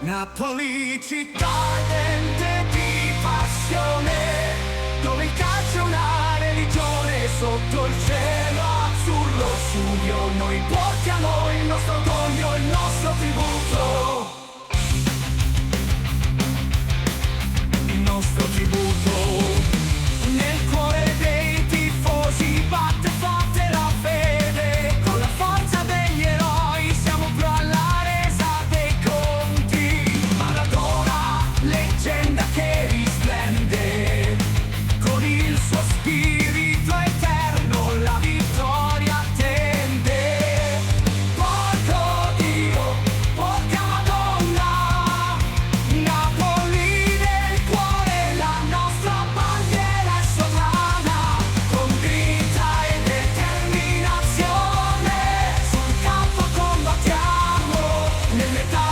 Napoli, città ardente di passione, dove il calcio è una religione. Sotto il cielo azzurro studio noi portiamo il nostro orgoglio, il nostro tributo, il nostro tributo. Nel cuore dei tifosi batte forte la fede, con la forza degli eroi siamo pro alla resa dei conti. Maradona, leggenda che risplende, con il suo spirito eterno la vittoria attende. Porco Dio, porca Madonna, Napoli nel cuore, la nostra bandiera è sovrana. Con grinta e determinazione sul campo combattiamo, nel metà